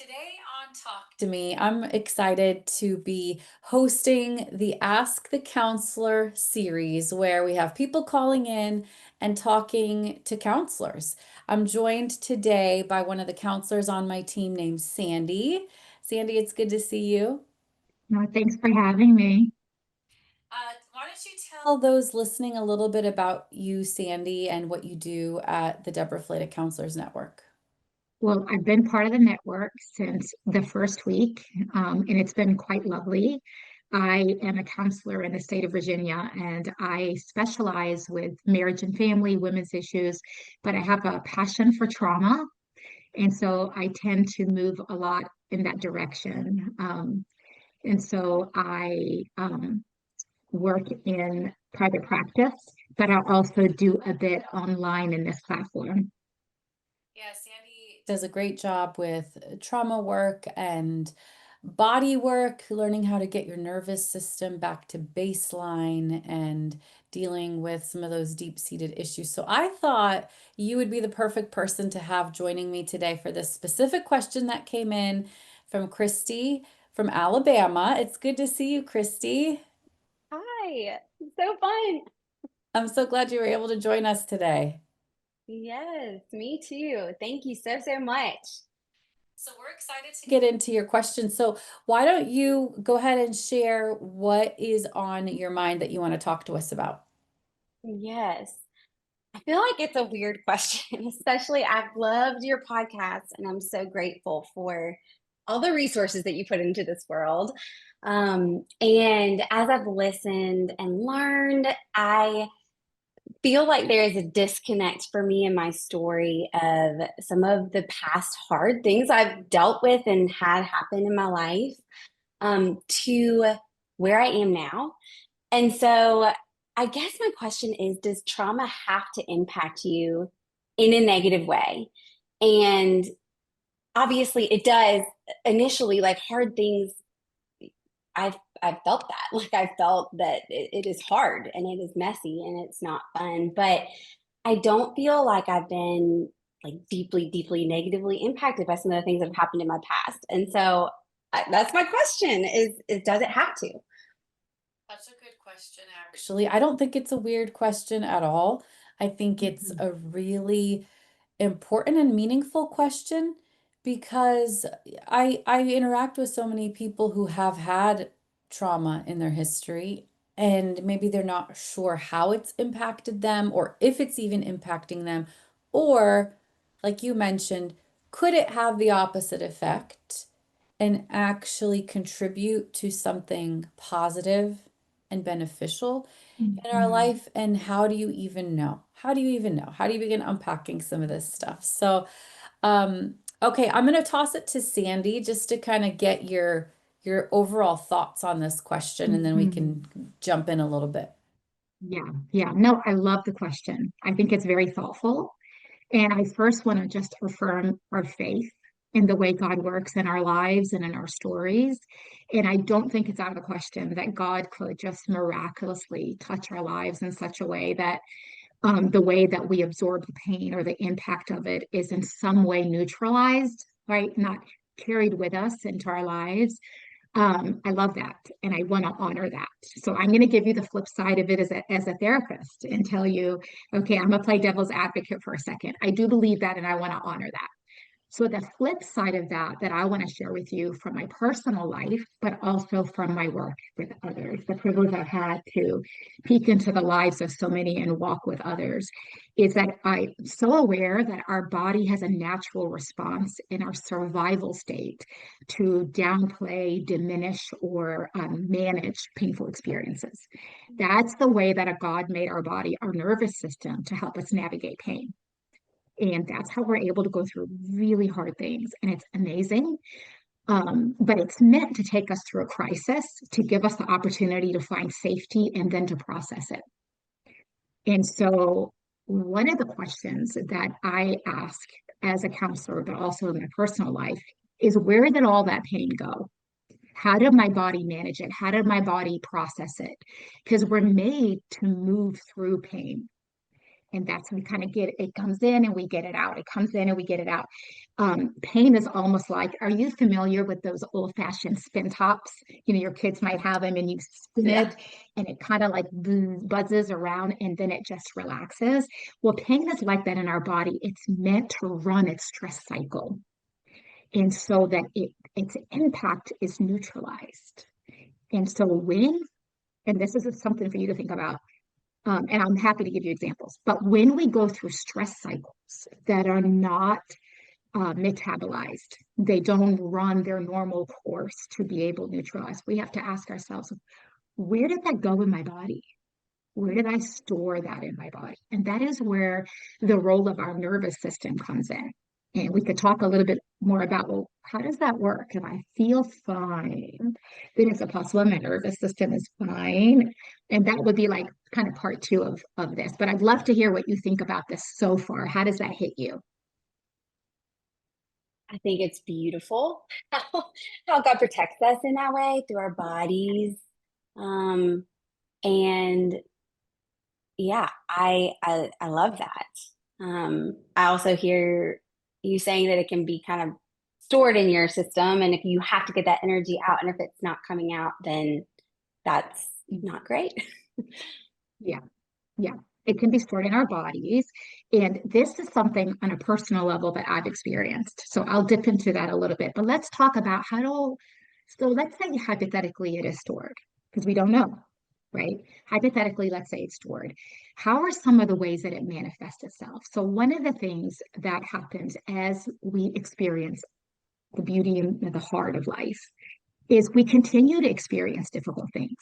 Today on Talk to Me, I'm excited to be hosting the Ask the Counselor series where we have people calling in and talking to counselors. I'm joined today by one of the counselors on my team named Sandy. Sandy, it's good to see you. No, thanks for having me. Why don't you tell those listening a little bit about you, Sandy, and what you do at the Deborah Flata Counselors Network? Well, I've been part of the network since the first week, and it's been quite lovely. I am a counselor in the state of Virginia, and I specialize with marriage and family, women's issues, but I have a passion for trauma, and so I tend to move a lot in that direction. And so I work in private practice, but I also do a bit online in this platform. Yeah, Sandy does a great job with trauma work and body work, learning how to get your nervous system back to baseline and dealing with some of those deep-seated issues. So I thought you would be the perfect person to have joining me today for this specific question that came in from Christy from Alabama. It's good to see you, Christy. Hi, so fun. I'm so glad you were able to join us today. Yes, me too. Thank you so much. So we're excited to get into your questions. So why don't you go ahead and share what is on your mind that you want to talk to us about? Yes, I feel like it's a weird question, especially I've loved your podcast and I'm so grateful for all the resources that you put into this world. And as I've listened and learned, I feel like there is a disconnect for me in my story of some of the past hard things I've dealt with and had happen in my life to where I am now. And so I guess my question is, does trauma have to impact you in a negative way? And obviously it does initially, like hard things. I've felt that. Like I felt that it is hard and it is messy and it's not fun. But I don't feel like I've been like deeply negatively impacted by some of the things that have happened in my past. And so that's my question is does it have to? That's a good question, actually. I don't think it's a weird question at all. I think it's Mhm. a really important and meaningful question because I interact with so many people who have had trauma in their history and maybe they're not sure how it's impacted them or if it's even impacting them, or like you mentioned, could it have the opposite effect and actually contribute to something positive and beneficial in our Mhm. life? And how do you even know? How do you even know? How do you begin unpacking some of this stuff? So, okay, I'm going to toss it to Sandy just to kind of get your overall thoughts on this question, and then we Mhm. can jump in a little bit. Yeah, yeah. No, I love the question. I think it's very thoughtful. And I first want to just affirm our faith in the way God works in our lives and in our stories. And I don't think it's out of the question that God could just miraculously touch our lives in such a way that the way that we absorb the pain or the impact of it is in some way neutralized, right? Not carried with us into our lives. I love that, and I want to honor that. So I'm going to give you the flip side of it as a therapist and tell you, okay, I'm going to play devil's advocate for a second. I do believe that, and I want to honor that. So the flip side of that that I want to share with you from my personal life, but also from my work with others, the privilege I've had to peek into the lives of so many and walk with others, is that I'm so aware that our body has a natural response in our survival state to downplay, diminish, or manage painful experiences. That's the way that a God made our body, our nervous system, to help us navigate pain. And that's how we're able to go through really hard things. And it's amazing. But it's meant to take us through a crisis, to give us the opportunity to find safety and then to process it. And so, one of the questions that I ask as a counselor, but also in my personal life, is where did all that pain go? How did my body manage it? How did my body process it? Because we're made to move through pain. And that's when we kind of get it comes in and we get it out. It comes in and we get it out. Pain is almost like, are you familiar with those old-fashioned spin tops? You know, your kids might have them and you spin Yeah. it and it kind of like buzzes around and then it just relaxes. Well, pain is like that in our body. It's meant to run its stress cycle. And so that its impact is neutralized. And so and this is something for you to think about, and I'm happy to give you examples. But when we go through stress cycles that are not metabolized, they don't run their normal course to be able to neutralize. We have to ask ourselves, where did that go in my body? Where did I store that in my body? And that is where the role of our nervous system comes in. And we could talk a little bit more about, well, how does that work? If I feel fine, then it's possible my nervous system is fine. And that would be like kind of part two of this. But I'd love to hear what you think about this so far. How does that hit you? I think it's beautiful how God protects us in that way through our bodies. And yeah, I love that. I also hear you saying that it can be kind of stored in your system, and if you have to get that energy out, and if it's not coming out, then that's not great. Yeah, yeah. It can be stored in our bodies. And this is something on a personal level that I've experienced. So I'll dip into that a little bit. But let's talk about so let's say hypothetically it is stored, because we don't know, right? Hypothetically, let's say it's stored. How are some of the ways that it manifests itself? So one of the things that happens as we experience the beauty and the heart of life is we continue to experience difficult things.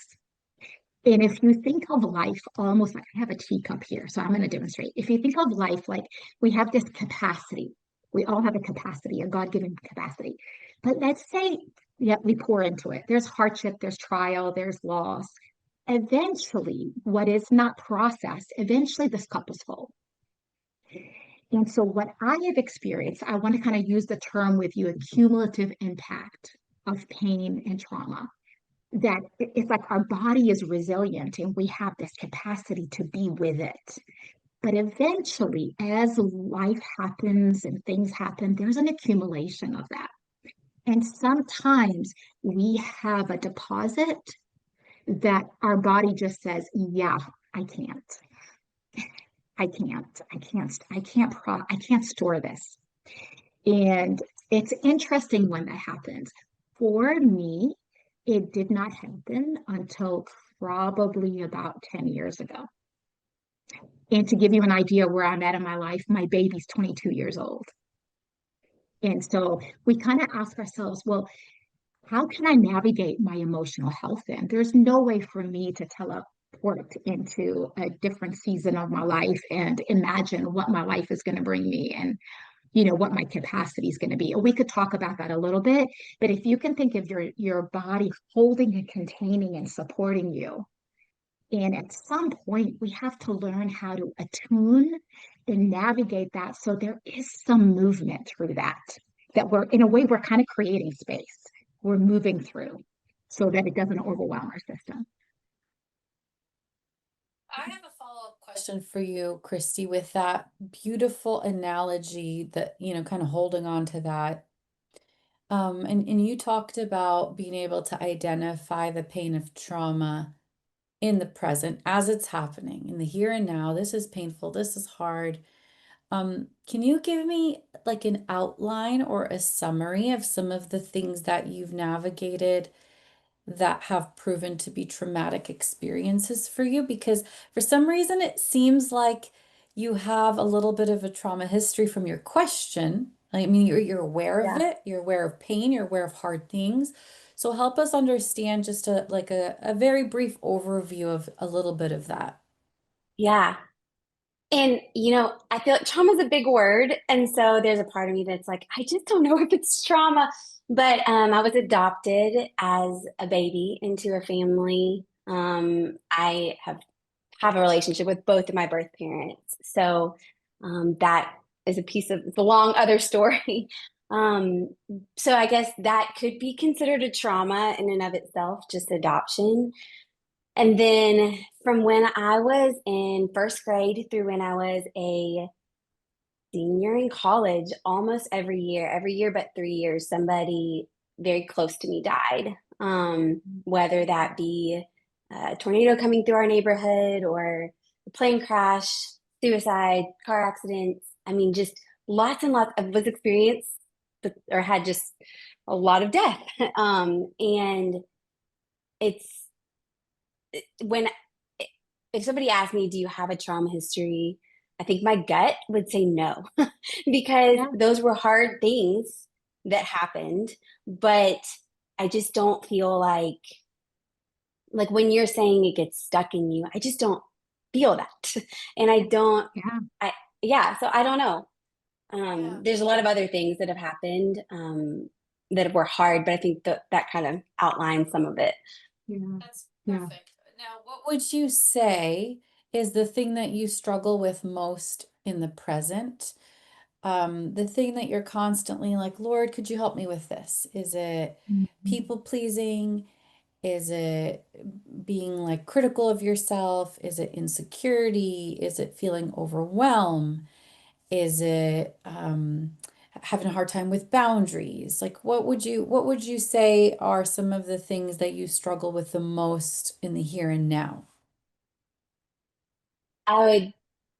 And if you think of life almost like I have a teacup here, so I'm going to demonstrate. If you think of life like we have this capacity, we all have a capacity, a God-given capacity. But let's say, yeah, we pour into it. There's hardship, there's trial, there's loss. Eventually, what is not processed, eventually this cup is full. And so what I have experienced, I want to kind of use the term with you, a cumulative impact of pain and trauma, that it's like our body is resilient and we have this capacity to be with it. But eventually, as life happens and things happen, there's an accumulation of that. And sometimes we have a deposit that our body just says, yeah, I can't. I can't store this. And it's interesting when that happens. For me, it did not happen until probably about 10 years ago. And to give you an idea where I'm at in my life, my baby's 22 years old. And so we kind of ask ourselves, well, how can I navigate my emotional health then? There's no way for me to teleport into a different season of my life and imagine what my life is going to bring me and what my capacity is going to be. And we could talk about that a little bit, but if you can think of your body holding and containing and supporting you, and at some point we have to learn how to attune and navigate that so there is some movement through that we're in a way we're kind of creating space. We're moving through so that it doesn't overwhelm our system. I have a follow-up question for you, Christy, with that beautiful analogy that, kind of holding on to that. And you talked about being able to identify the pain of trauma in the present as it's happening, in the here and now. This is painful, this is hard. Can you give me like an outline or a summary of some of the things that you've navigated that have proven to be traumatic experiences for you? Because for some reason it seems like you have a little bit of a trauma history from your question. I mean, you're aware of Yeah. it, you're aware of pain, you're aware of hard things. So help us understand just a very brief overview of a little bit of that. Yeah. And, I feel like trauma is a big word. And so there's a part of me that's like, I just don't know if it's trauma. But I was adopted as a baby into a family. I have a relationship with both of my birth parents. So that is a piece of the long other story. So I guess that could be considered a trauma in and of itself, just adoption. And then from when I was in first grade through when I was a senior in college, almost every year but 3 years, somebody very close to me died. Whether that be a tornado coming through our neighborhood or a plane crash, suicide, car accidents. I mean, just lots and lots of was experienced or had just a lot of death. And it's when if somebody asked me, do you have a trauma history? I think my gut would say no, because Yeah. those were hard things that happened, but I just don't feel like when you're saying it gets stuck in you, I just don't feel that. And I don't Yeah. I yeah, so I don't know. Yeah. There's a lot of other things that have happened that were hard, but I think that kind of outlines some of it. Yeah. That's Yeah. perfect. Now, what would you say is the thing that you struggle with most in the present? The thing that you're constantly like, Lord, could you help me with this? Is it Mhm. people pleasing? Is it being like critical of yourself? Is it insecurity? Is it feeling overwhelmed? Is it having a hard time with boundaries? Like what would you say are some of the things that you struggle with the most in the here and now? I would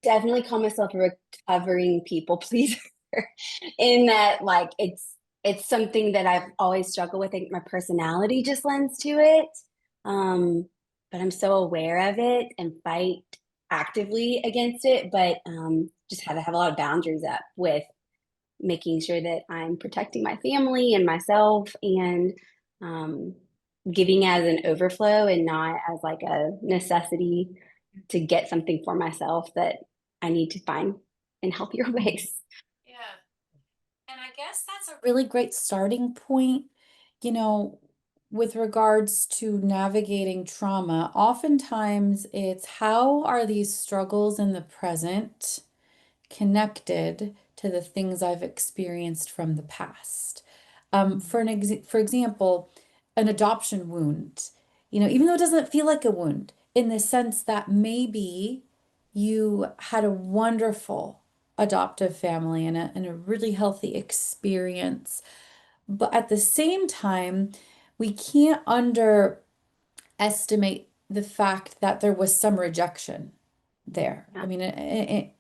definitely call myself a recovering people pleaser in that like it's something that I've always struggled with. I think my personality just lends to it. Um, but I'm so aware of it and fight actively against it, but just had to have a lot of boundaries up with making sure that I'm protecting my family and myself and um, giving as an overflow and not as like a necessity to get something for myself that I need to find in healthier ways. Yeah. And I guess that's a really great starting point, you know, with regards to navigating trauma. Oftentimes it's how are these struggles in the present connected to the things I've experienced from the past. For example, an adoption wound, even though it doesn't feel like a wound, in the sense that maybe you had a wonderful adoptive family and a really healthy experience. But at the same time, we can't underestimate the fact that there was some rejection there. I Yeah. mean,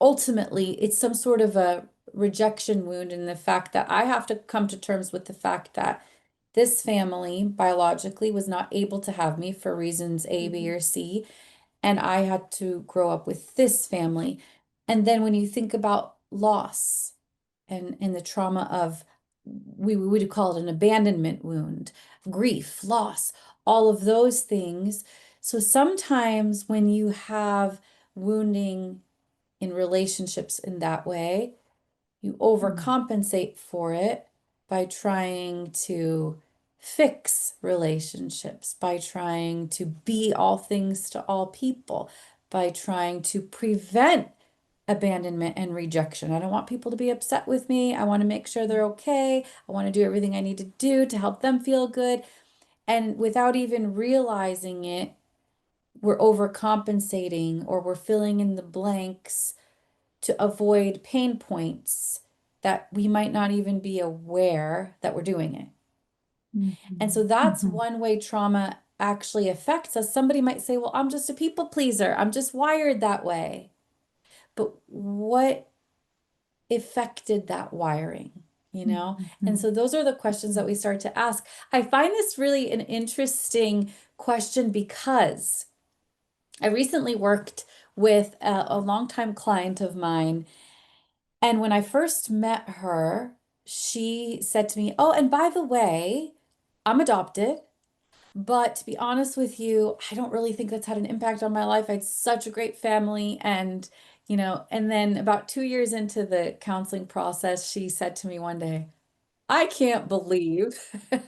ultimately, it's some sort of a rejection wound in the fact that I have to come to terms with the fact that this family biologically was not able to have me for reasons A, B, Mhm. or C, and I had to grow up with this family. And then when you think about loss and the trauma of, we would call it an abandonment wound, grief, loss, all of those things. So sometimes when you have wounding in relationships in that way, you Mhm. overcompensate for it by trying to fix relationships, by trying to be all things to all people, by trying to prevent abandonment and rejection. I don't want people to be upset with me. I want to make sure they're okay. I want to do everything I need to do to help them feel good. And without even realizing it, we're overcompensating or we're filling in the blanks to avoid pain points that we might not even be aware that we're doing it. And so Mhm. that's Mhm. one way trauma actually affects us. Somebody might say, well, I'm just a people pleaser. I'm just wired that way. But what affected that wiring? And Mhm. so those are the questions that we start to ask. I find this really an interesting question because I recently worked with a longtime client of mine. And when I first met her, she said to me, oh, and by the way, I'm adopted. But to be honest with you, I don't really think that's had an impact on my life. I had such a great family. And then about 2 years into the counseling process, she said to me one day, I can't believe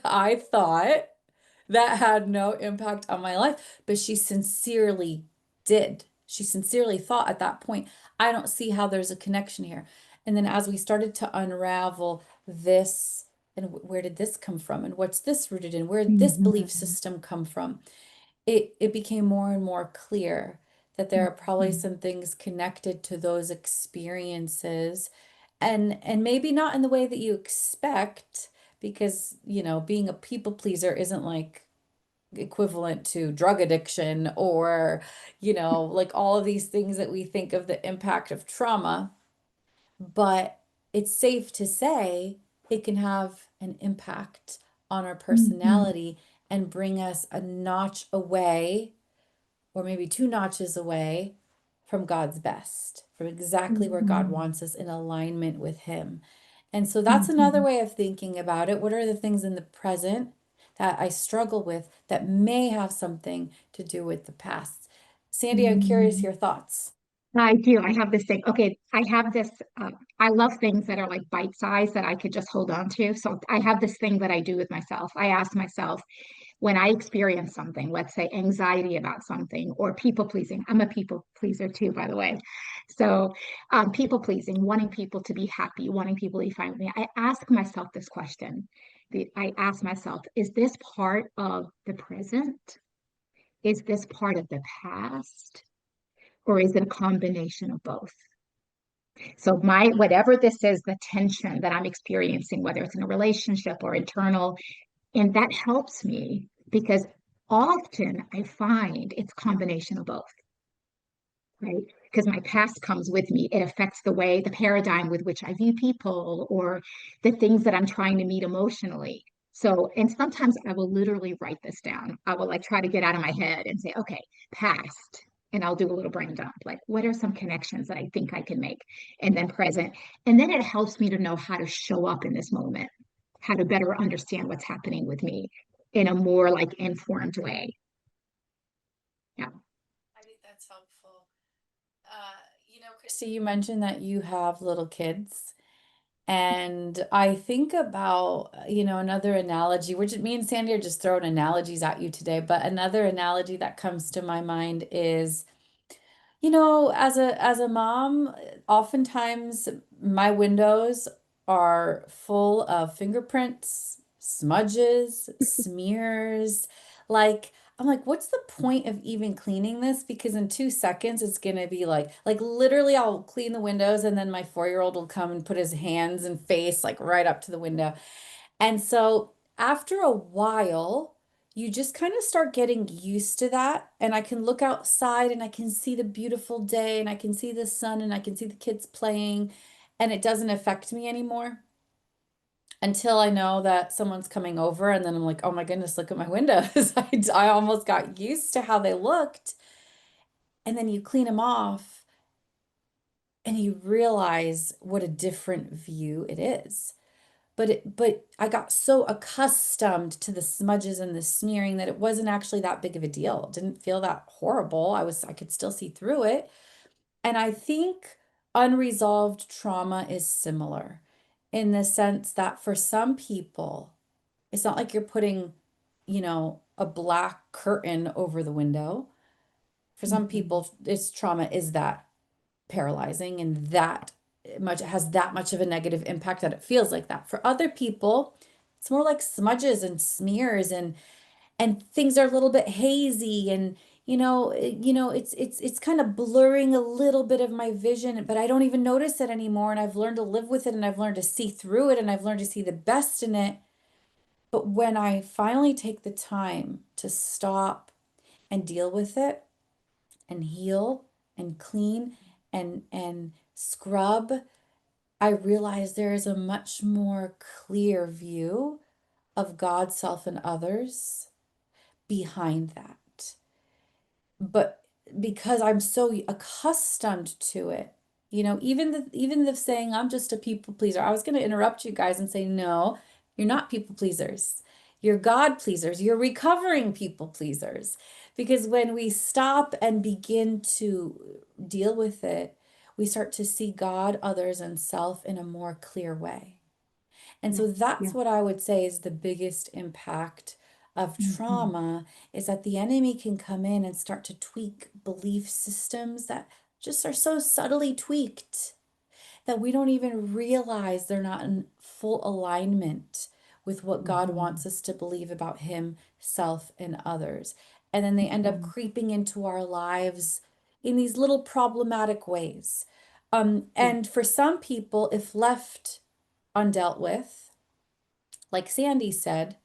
I thought that had no impact on my life. But she sincerely did. She sincerely thought at that point, I don't see how there's a connection here. And then as we started to unravel this, and where did this come from? And what's this rooted in? Where did this belief Mhm. system come from? it became more and more clear that there are probably Mhm. some things connected to those experiences, and maybe not in the way that you expect, because being a people pleaser isn't like equivalent to drug addiction, or like all of these things that we think of the impact of trauma. But it's safe to say it can have an impact on our Mhm. personality and bring us a notch away, or maybe two notches away, from God's best, from exactly where God Mhm. wants us, in alignment with Him. And so that's another Mhm. way of thinking about it. What are the things in the present that I struggle with that may have something to do with the past? Sandy, I'm curious Mhm. your thoughts. I do. I have this thing. Okay, I have this. I love things that are like bite size that I could just hold on to. So I have this thing that I do with myself. I ask myself when I experience something, let's say anxiety about something or people pleasing. I'm a people pleaser too, by the way. So people pleasing, wanting people to be happy, wanting people to be fine with me. I ask myself this question. I ask myself, is this part of the present? Is this part of the past? Or is it a combination of both? So my whatever this is, the tension that I'm experiencing, whether it's in a relationship or internal, and that helps me because often I find it's a combination of both, right? Because my past comes with me. It affects the way, the paradigm with which I view people or the things that I'm trying to meet emotionally. So, and sometimes I will literally write this down. I will like try to get out of my head and say, okay, past. And I'll do a little brain dump. Like, what are some connections that I think I can make? And then present. And then it helps me to know how to show up in this moment, how to better understand what's happening with me in a more like informed way. Yeah. I think that's helpful. Christy, you mentioned that you have little kids. And I think about, another analogy. Me and Sandy are just throwing analogies at you today, but another analogy that comes to my mind is, as a mom, oftentimes my windows are full of fingerprints, smudges, smears. Like, I'm like, what's the point of even cleaning this? Because in 2 seconds it's gonna be like literally I'll clean the windows and then my 4-year-old will come and put his hands and face like right up to the window. And so after a while, you just kind of start getting used to that. And I can look outside and I can see the beautiful day and I can see the sun and I can see the kids playing, and it doesn't affect me anymore until I know that someone's coming over. And then I'm like, oh my goodness, look at my windows. I almost got used to how they looked. And then you clean them off and you realize what a different view it is. But I got so accustomed to the smudges and the smearing that it wasn't actually that big of a deal. It didn't feel that horrible. I could still see through it. And I think unresolved trauma is similar in the sense that for some people, it's not like you're putting, a black curtain over the window. For some Mhm. people, it's trauma is that paralyzing and that much has that much of a negative impact that it feels like that. For other people, it's more like smudges and smears, and things are a little bit hazy, and it's kind of blurring a little bit of my vision, but I don't even notice it anymore, and I've learned to live with it, and I've learned to see through it, and I've learned to see the best in it. But when I finally take the time to stop and deal with it and heal and clean and scrub, I realize there is a much more clear view of God, self, and others behind that. But because I'm so accustomed to it, even the saying I'm just a people pleaser. I was going to interrupt you guys and say, no, you're not people pleasers. You're God pleasers. You're recovering people pleasers. Because when we stop and begin to deal with it, we start to see God, others, and self in a more clear way. And Yeah. so that's Yeah. what I would say is the biggest impact of Mhm. trauma, is that the enemy can come in and start to tweak belief systems that just are so subtly tweaked that we don't even realize they're not in full alignment with what God Mhm. wants us to believe about Him, self, and others. and then they end up creeping into our lives in these little problematic ways. And for some people, if left undealt with, like Sandy said,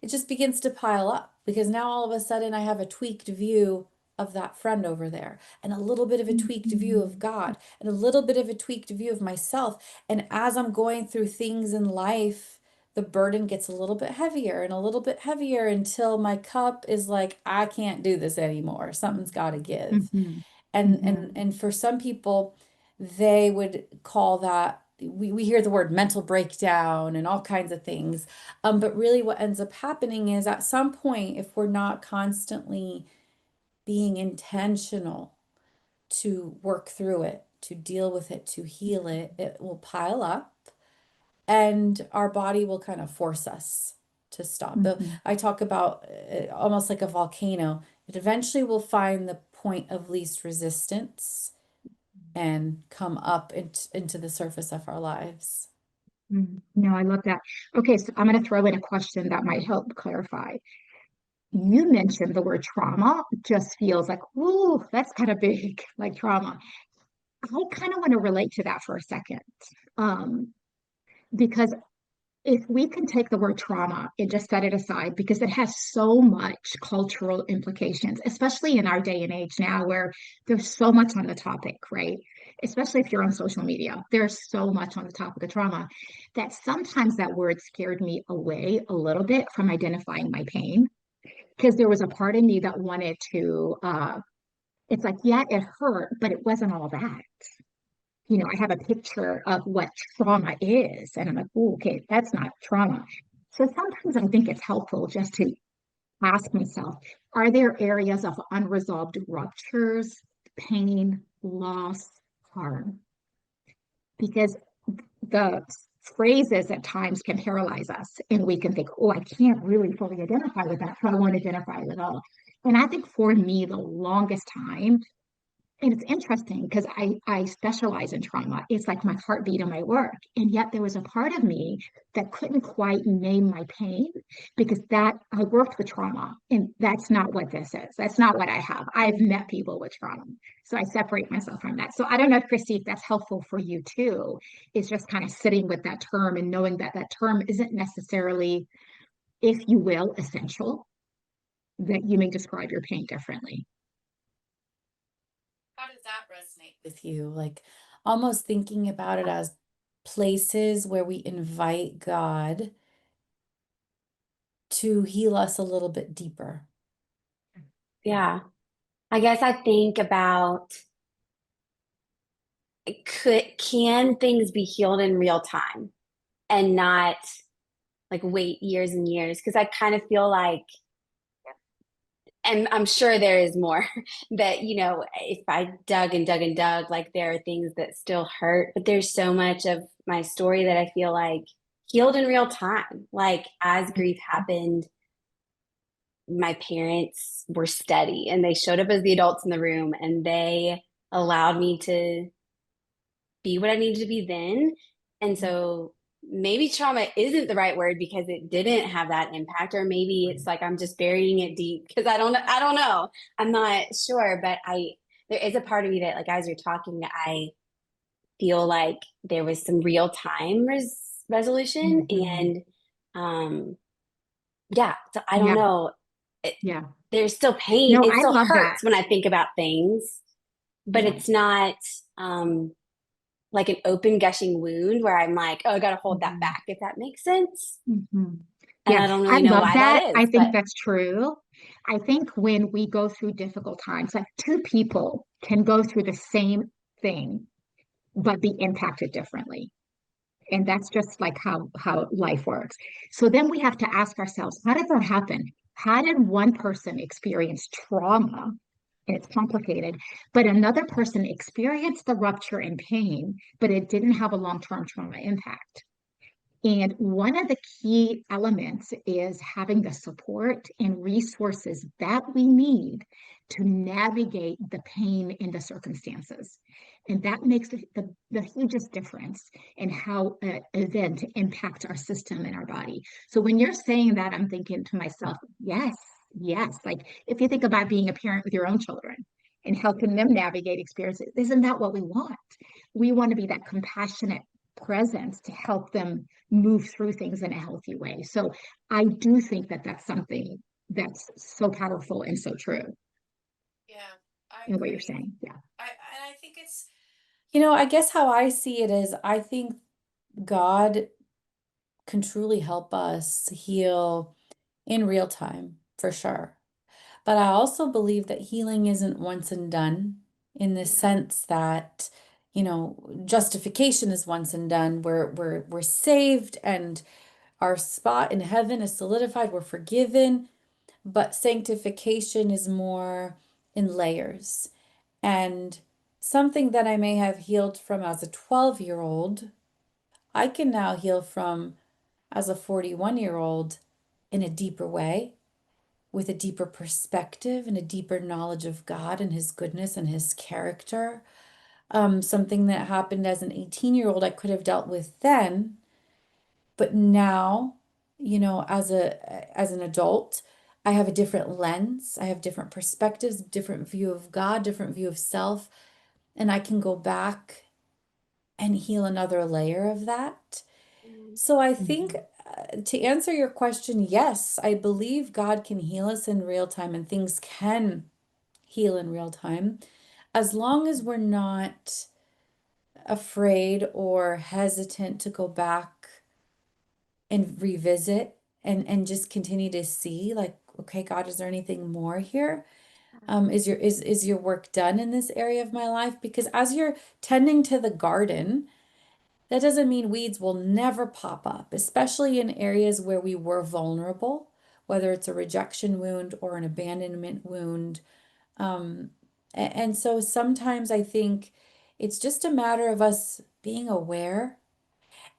it just begins to pile up because now all of a sudden I have a tweaked view of that friend over there, and a little bit of a tweaked view of God, and a little bit of a tweaked view of myself. And as I'm going through things in life, the burden gets a little bit heavier and a little bit heavier until my cup is like, I can't do this anymore. Something's got to give. Mhm. And Mhm. for some people, they would call that, we hear the word mental breakdown and all kinds of things. But really what ends up happening is at some point, if we're not constantly being intentional to work through it, to deal with it, to heal it, it will pile up and our body will kind of force us to stop. But Mhm. I talk about almost like a volcano. It eventually will find the point of least resistance and come up into the surface of our lives. No, I love that. Okay, so I'm going to throw in a question that might help clarify. You mentioned the word trauma just feels like, ooh, that's kind of big, like trauma. I kind of want to relate to that for a second. Um, because if we can take the word trauma and just set it aside, because it has so much cultural implications, especially in our day and age now where there's so much on the topic, right? Especially if you're on social media, there's so much on the topic of trauma that sometimes that word scared me away a little bit from identifying my pain. Because there was a part of me that wanted to, it's like, yeah, it hurt, but it wasn't all that. I have a picture of what trauma is, and I'm like, oh, okay, that's not trauma. So sometimes I think it's helpful just to ask myself, are there areas of unresolved ruptures, pain, loss, harm? Because the phrases at times can paralyze us, and we can think, oh, I can't really fully identify with that, so I won't identify with all. And I think for me, the longest time, and it's interesting because I specialize in trauma. It's like my heartbeat in my work. And yet there was a part of me that couldn't quite name my pain because that I worked with trauma and that's not what this is. That's not what I have. I've met people with trauma. So I separate myself from that. So I don't know, Christy, if that's helpful for you too. It's just kind of sitting with that term and knowing that that term isn't necessarily, if you will, essential, that you may describe your pain differently. How does that resonate with you? Like almost thinking about it as places where we invite God to heal us a little bit deeper. Yeah. I guess I think about can things be healed in real time and not like wait years and years? Because I kind of feel like, and I'm sure there is more that, if I dug and dug and dug, like there are things that still hurt, but there's so much of my story that I feel like healed in real time. Like as grief happened, my parents were steady and they showed up as the adults in the room and they allowed me to be what I needed to be then. And so maybe trauma isn't the right word because it didn't have that impact, or maybe it's like I'm just burying it deep because I don't know. I'm not sure, but there is a part of me that, like, as you're talking, I feel like there was some real time resolution. Mhm. And yeah, so I don't Yeah, know. It, yeah. there's still pain. No, It I still love that. hurts when I think about things, but Yeah. it's not um like an open gushing wound where I'm like, oh, I got to hold that Mhm. back, if that makes sense. Mhm. And Yeah, I don't I really know love why that that. I is, think but that's true. I think when we go through difficult times, like two people can go through the same thing, but be impacted differently. And that's just like how life works. So then we have to ask ourselves, how did that happen? How did one person experience trauma? And it's complicated, but another person experienced the rupture and pain, but it didn't have a long-term trauma impact. And one of the key elements is having the support and resources that we need to navigate the pain in the circumstances. And that makes the hugest difference in how an event impacts our system and our body. So when you're saying that, I'm thinking to myself, yes, yes. Like if you think about being a parent with your own children and helping them navigate experiences, isn't that what we want? We want to be that compassionate presence to help them move through things in a healthy way. So I do think that that's something that's so powerful and so true Yeah, I in what you're agree. saying. Yeah. And I think it's, I guess how I see it is I think God can truly help us heal in real time, for sure. But I also believe that healing isn't once and done in the Yeah. sense that, justification is once and done. We're saved and our spot in heaven is solidified. We're forgiven, but sanctification is more in layers. And something that I may have healed from as a 12-year-old, I can now heal from as a 41-year-old in a deeper way, with a deeper perspective and a deeper knowledge of God and His goodness and His character. Something that happened as an 18-year-old I could have dealt with then, but now, as an adult, I have a different lens. I have different perspectives, different view of God, different view of self, and I can go back and heal another layer of that. Mm. So I think Mhm. to answer your question, yes, I believe God can heal us in real time and things can heal in real time as long as we're not afraid or hesitant to go back and revisit and just continue to see like, okay, God, is there anything more here? Is your work done in this area of my life? Because as you're tending to the garden, that doesn't mean weeds will never pop up, especially in areas where we were vulnerable, whether it's a rejection wound or an abandonment wound. Um, and so sometimes I think it's just a matter of us being aware.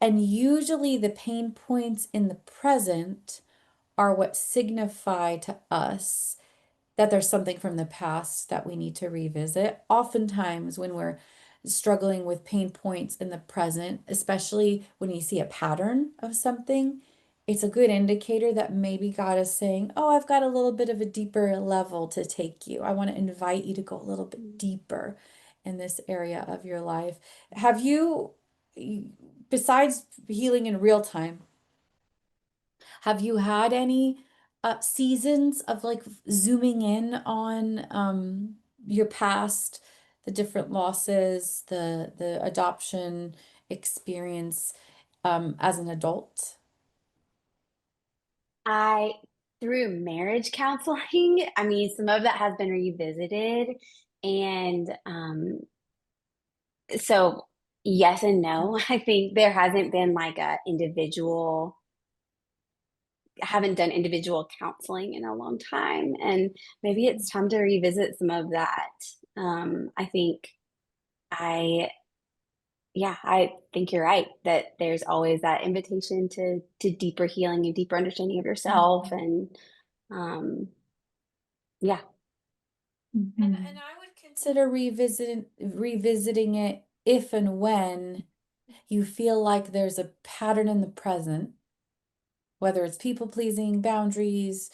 And usually the pain points in the present are what signify to us that there's something from the past that we need to revisit. Oftentimes, when we're struggling with pain points in the present, especially when you see a pattern of something, it's a good indicator that maybe God is saying, oh, I've got a little bit of a deeper level to take you. I want to invite you to go a little bit Mm. deeper in this area of your life. Have you, besides healing in real time, have you had any seasons of like zooming in on your past, the different losses, the adoption experience as an adult? I through marriage counseling, I mean, some of that has been revisited, and so yes and no. I think there hasn't been like a individual I haven't done individual counseling in a long time, and maybe it's time to revisit some of that. I think I yeah, I think you're right that there's always that invitation to deeper healing and deeper understanding of yourself, Mhm. and um, yeah, And Mhm. I would consider revisiting it if and when you feel like there's a pattern in the present, whether it's people pleasing, boundaries,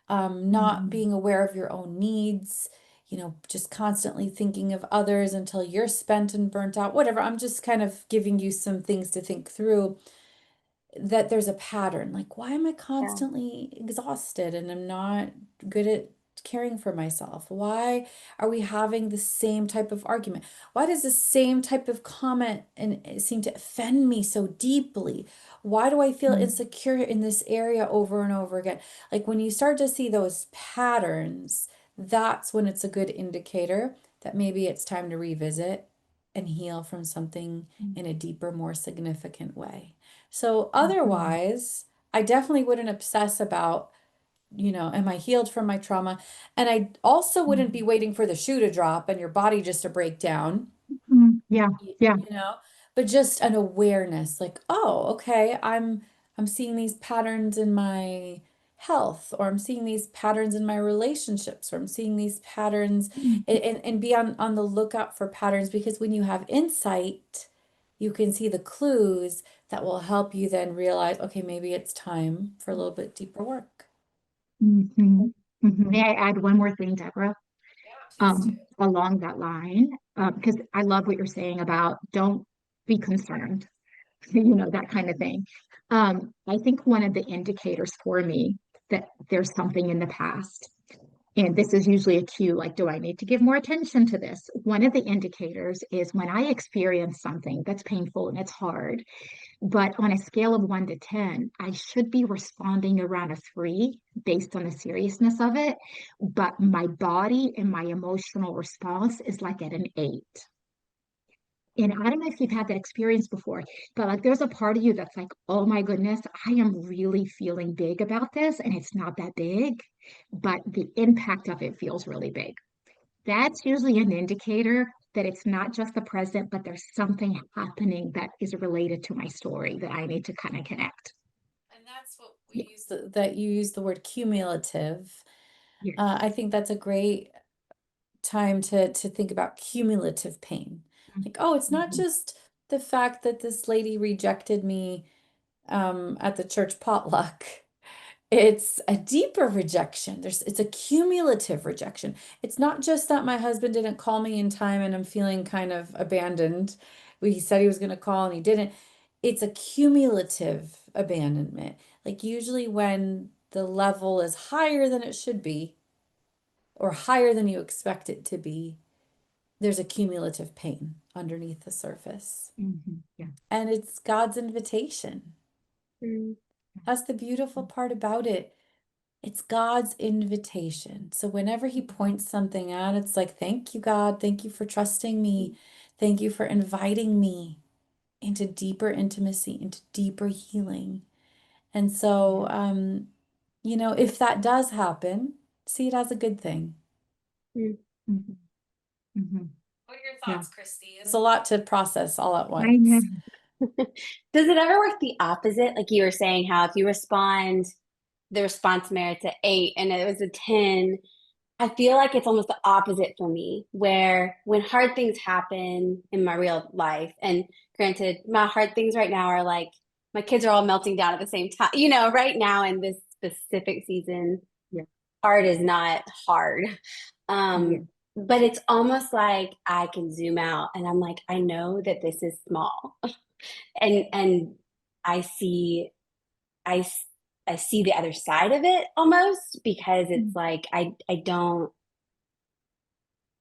not Mhm. being aware of your own needs, just constantly thinking of others until you're spent and burnt out, whatever. I'm just kind of giving you some things to think through that there's a pattern. Like, why am I yeah, constantly exhausted and I'm not good at caring for myself? Why are we having the same type of argument? Why does the same type of comment and it seem to offend me so deeply? Why do I feel Mhm. insecure in this area over and over again? Like when you start to see those patterns, that's when it's a good indicator that maybe it's time to revisit and heal from something in a deeper, more significant way. So Mhm. otherwise, I definitely wouldn't obsess about, am I healed from my trauma? And I also wouldn't be Mhm. waiting for the shoe to drop and your body just to break down, Mhm. Yeah, y- yeah. you know, but just an awareness like, oh, okay, I'm seeing these patterns in my health, or I'm seeing these patterns in my relationships, or I'm seeing these patterns Mhm. and be on the lookout for patterns because when you have insight, you can see the clues that will help you then realize, okay, maybe it's time for a little bit deeper work. Mhm. May I add one more thing, Deborah? Along that line, because I love what you're saying about don't be concerned, that kind of thing. I think one of the indicators for me that there's something in the past, and this is usually a cue, like, do I need to give more attention to this? One of the indicators is when I experience something that's painful and it's hard, but on a scale of 1 to 10, I should be responding around a 3 based on the seriousness of it. But my body and my emotional response is like at an 8. And I don't know if you've had that experience before, but like there's a part of you that's like, oh my goodness, I am really feeling big about this. And it's not that big, but the impact of it feels really big. That's usually an indicator that it's not just the present, but there's something happening that is related to my story that I need to kind of connect. And that's what Yeah. we use that you use the word cumulative. Yes. I think that's a great time to think about cumulative pain. Like, oh, it's not Mhm. just the fact that this lady rejected me at the church potluck. It's a deeper rejection. It's a cumulative rejection. It's not just that my husband didn't call me in time and I'm feeling kind of abandoned. He said he was going to call and he didn't. It's a cumulative abandonment. Like usually when the level is higher than it should be or higher than you expect it to be, there's a cumulative pain underneath the surface. Yeah. And it's God's invitation. Mm. That's the beautiful part about it. It's God's invitation. So whenever he points something out, it's like, thank you, God. Thank you for trusting me. Thank you for inviting me into deeper intimacy, into deeper healing. And so, if that does happen, see it as a good thing. Mm. Mhm. Mhm. What are your Yeah. thoughts, Christy? It's a lot to process all at I know. once. Does it ever work the opposite? Like you were saying, how if you respond, the response merits an 8 and it was a 10. I feel like it's almost the opposite for me, where when hard things happen in my real life, and granted, my hard things right now are like my kids are all melting down at the same time. Right now in this specific season, Yeah. hard is not hard. Yeah. But it's almost like I can zoom out and I'm like, I know that this is small. And I see I I see the other side of it almost because it's Mm. like I don't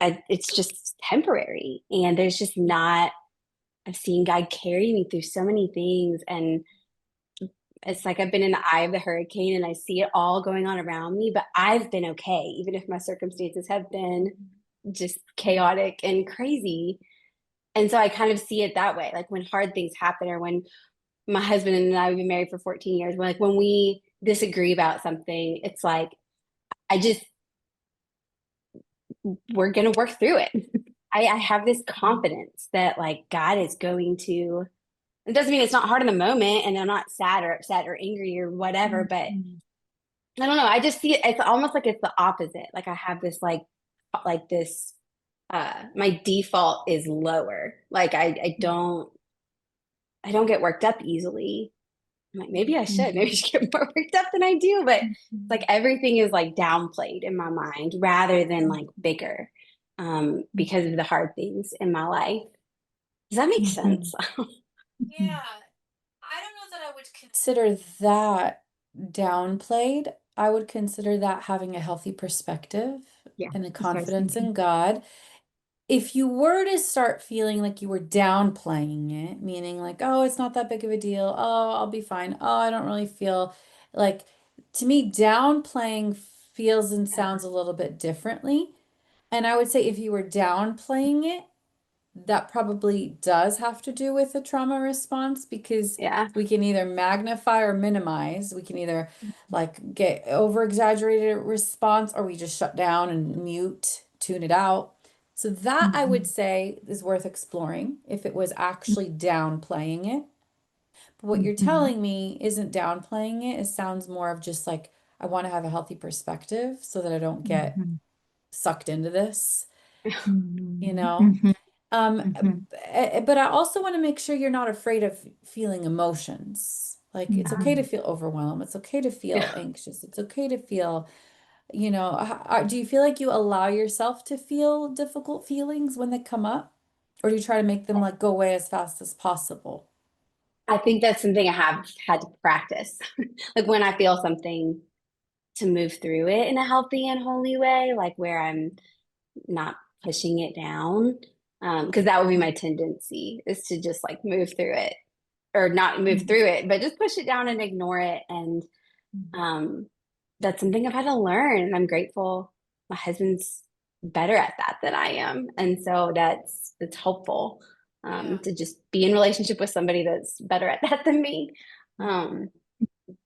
it's just temporary and there's just not I've seen God carry me through so many things and it's like I've been in the eye of the hurricane and I see it all going on around me, but I've been okay, even if my circumstances have been just chaotic and crazy. And so I kind of see it that way. Like when hard things happen or when my husband and I, we've been married for 14 years, when we disagree about something, it's like, I just, we're going to work through it. I have this confidence that like God is going to, it doesn't mean it's not hard in the moment and I'm not sad or upset or angry or whatever, but Mhm. I don't know. I just see it. It's almost like it's the opposite. Like I have this like this, my default is lower. Like I don't get worked up easily. I'm like, maybe I should. Maybe I Mhm. should get more worked up than I do. But it's like Mhm. everything is like downplayed in my mind rather than Mhm. like bigger because of the hard things in my life. Does that make Mhm. sense? Yeah, I don't know that I would consider that downplayed. I would consider that having a healthy perspective Yeah, and a that's what I was confidence thinking. in God. If you were to start feeling like you were downplaying it, meaning like, oh, it's not that big of a deal. Oh, I'll be fine. Oh, I don't really feel like, to me, downplaying feels and sounds a little bit differently. And I would say if you were downplaying it, that probably does have to do with the trauma response because Yeah. we can either magnify or minimize. We can either like get over exaggerated response or we just shut down and mute, tune it out. So that I would Mhm. say is worth exploring if it was actually downplaying it. But what you're Mhm. telling me isn't downplaying it. It sounds more of just like I want to have a healthy perspective so that I don't get Mhm. sucked into this, you Mhm. know? Mhm. Um, Mhm. but I also want to make sure you're not afraid of feeling emotions. Like it's okay to Mhm. feel overwhelmed. It's okay to feel anxious. It's okay to feel You know, do you feel like you allow yourself to feel difficult feelings when they come up? Or do you try to make them like go away as fast as possible? I think that's something I have had to practice. Like when I feel something, to move through it in a healthy and holy way, like where I'm not pushing it down. Because that would be my tendency, is to just like move through it, or not move Mhm. through it, but just push it down and ignore it. And um, that's something I've had to learn. And I'm grateful my husband's better at that than I am. And so that's helpful, Yeah. to just be in relationship with somebody that's better at that than me. Um,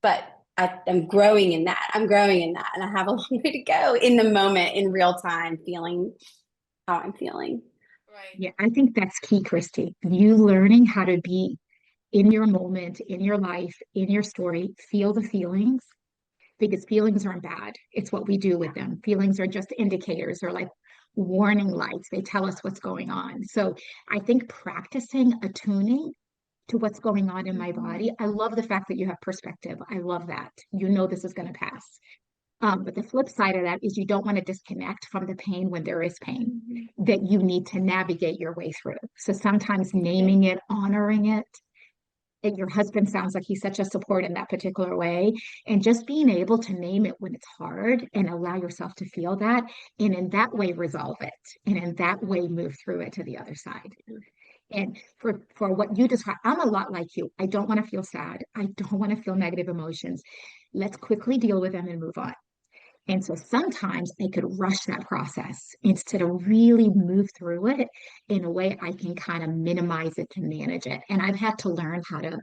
but I'm growing in that. I'm growing in that. And I have a long way to go in the moment, in real time, feeling how I'm feeling. Right. Yeah, I think that's key, Christy. You learning how to be in your moment, in your life, in your story, feel the feelings because feelings aren't bad. It's what we do with them. Feelings are just indicators or like warning lights. They tell us what's going on. So I think practicing attuning to what's going on in my body. I love the fact that you have perspective. I love that. You know this is going to pass. But the flip side of that is you don't want to disconnect from the pain when there is pain Mhm. that you need to navigate your way through. So sometimes Good. naming it, honoring it, and your husband sounds like he's such a support in that particular way. And just being able to name it when it's hard and allow yourself to feel that, and in that way resolve it, and in that way move through it to the other side. And for what you describe, I'm a lot like you. I don't want to feel sad. I don't want to feel negative emotions. Let's quickly deal with them and move on. And so sometimes I could rush that process instead of really move through it in a way I can kind of minimize it to manage it. And I've had to learn how to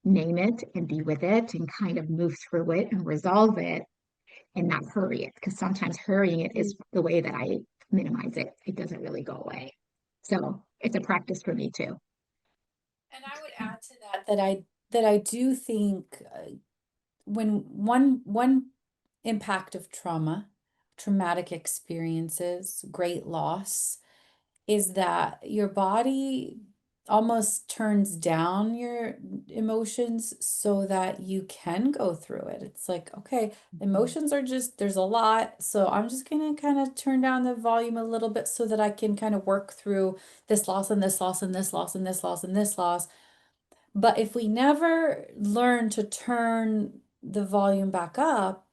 name it and be with it and kind of move through it and resolve it and not hurry it. Because sometimes hurrying it is the way that I minimize it. It doesn't really go away. So it's a practice for me too. And I would add to that that I do think when one impact of trauma, traumatic experiences, great loss, is that your body almost turns down your emotions so that you can go through it. It's like, okay, emotions are just, there's a lot. So I'm just gonna kind of turn down the volume a little bit so that I can kind of work through this loss and this loss and this loss and this loss and this loss. But if we never learn to turn the volume back up,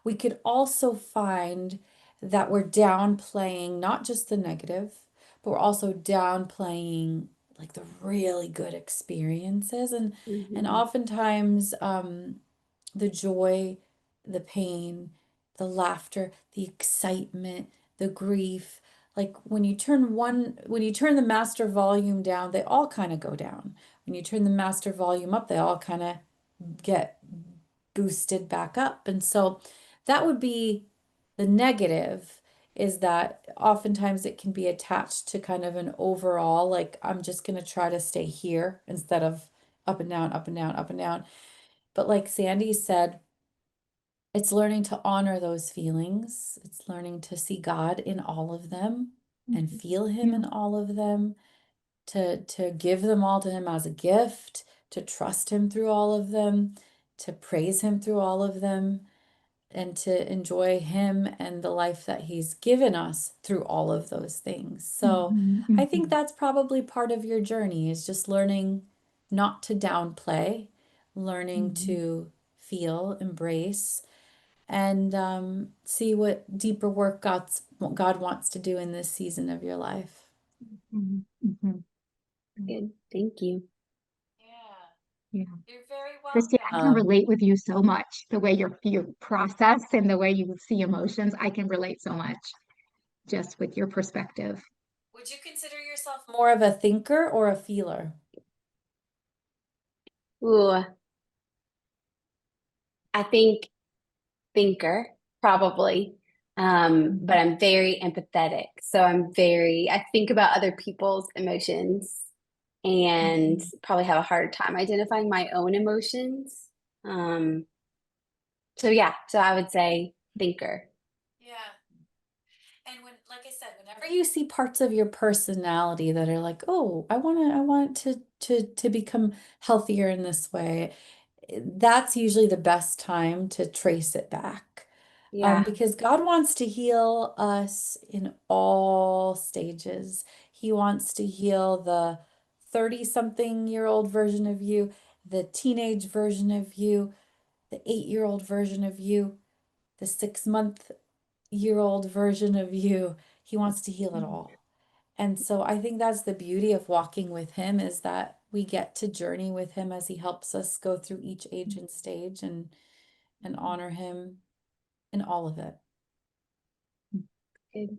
we could also find that we're downplaying not just the negative, but we're also downplaying like the really good experiences. And Mhm. oftentimes the joy, the pain, the laughter, the excitement, the grief, like when you turn the master volume down, they all kind of go down. When you turn the master volume up, they all kind of get boosted back up. And so that would be the negative, is that oftentimes it can be attached to kind of an overall, like, I'm just going to try to stay here instead of up and down, up and down, up and down. But like Sandy said, it's learning to honor those feelings. It's learning to see God in all of them and Mhm. feel Him Yeah. in all of them, to give them all to Him as a gift, to trust Him through all of them, to praise Him through all of them, and to enjoy Him and the life that He's given us through all of those things. So Mhm, I think mhm, that's probably part of your journey, is just learning not to downplay, learning mhm, to feel, embrace, and see what deeper work God wants to do in this season of your life. mhm, mhm. Good. Thank you. Yeah, Yeah. you're very Christy, I can welcome. relate with you so much. The way you process and the way you see emotions, I can relate so much just with your perspective. Would you consider yourself more of a thinker or a feeler? Ooh, I think thinker, probably. But Mhm, I'm very empathetic. So I think about other people's emotions, and mhm, probably have a hard time identifying my own emotions. Um, so yeah, so I would say thinker. Yeah. And when, like I said, whenever you see parts of your personality that are like, oh, I want to become healthier in this way, that's usually the best time to trace it back. Yeah. Because God wants to heal us in all stages. He wants to heal the 30-something-year-old version of you, the teenage version of you, the 8-year-old version of you, the 6-month-year-old version of you. He wants to heal it all. And so I think that's the beauty of walking with him, is that we get to journey with him as he helps us go through each age and stage, and honor him in all of it. Good.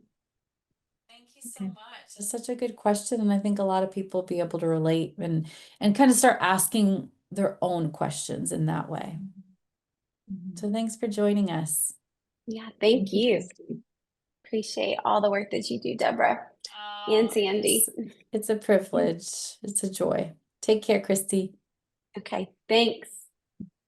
Thank you so much. It's such a good question, and I think a lot of people will be able to relate and kind of start asking their own questions in that way. So thanks for joining us. Yeah, thank you. Christy. Appreciate all the work that you do, Deborah and Sandy. It's a privilege. It's a joy. Take care, Christy. Okay, thanks.